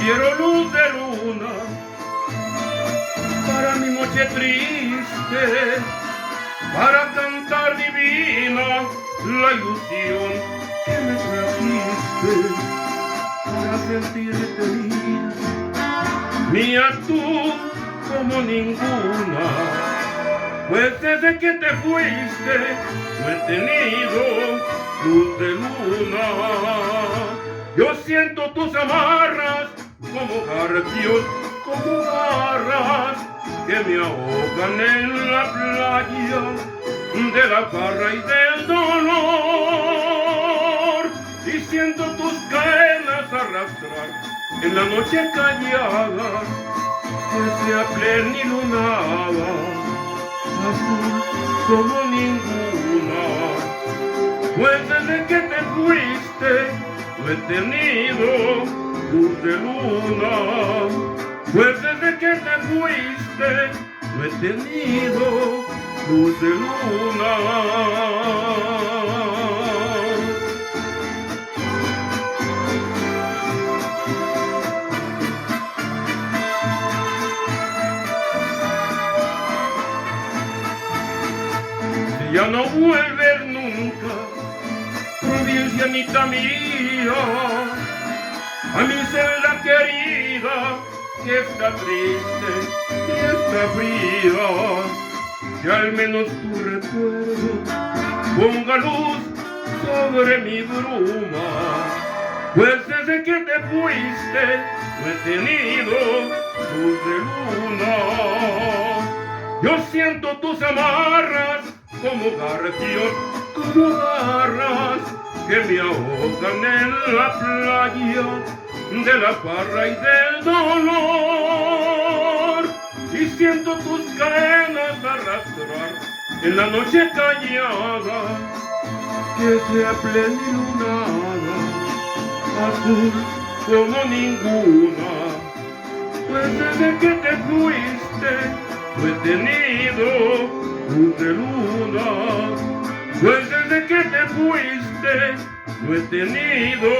quiero luz de luna para mi noche triste, para cantar divina la ilusión que me trajiste, para sentirte mía tú como ninguna. Pues desde que te fuiste no he tenido luz de luna. Yo siento tus amarras como garfios, como garras que me ahogan en la playa de la garra y del dolor. Y siento tus cadenas arrastrar en la noche callada que sea plenilunada, azul como ninguna. Pues desde que te fuiste no he tenido luz de luna. Pues desde que te fuiste no he tenido luz de luna. Ya no vuelves nunca, provincianita mía, a mi celda querida, que está triste y está fría. Que al menos tu recuerdo ponga luz sobre mi bruma. Pues desde que te fuiste no he tenido luz de luna. Yo siento tus amarras como garfios, como garras que me ahogan en la playa de la farra y del dolor. Y siento tus cadenas arrastrar en la noche callada que sea plenilunada, azul como ninguna. Pues desde que te fuiste no he tenido luz de luna. Pues desde que te fuiste no he tenido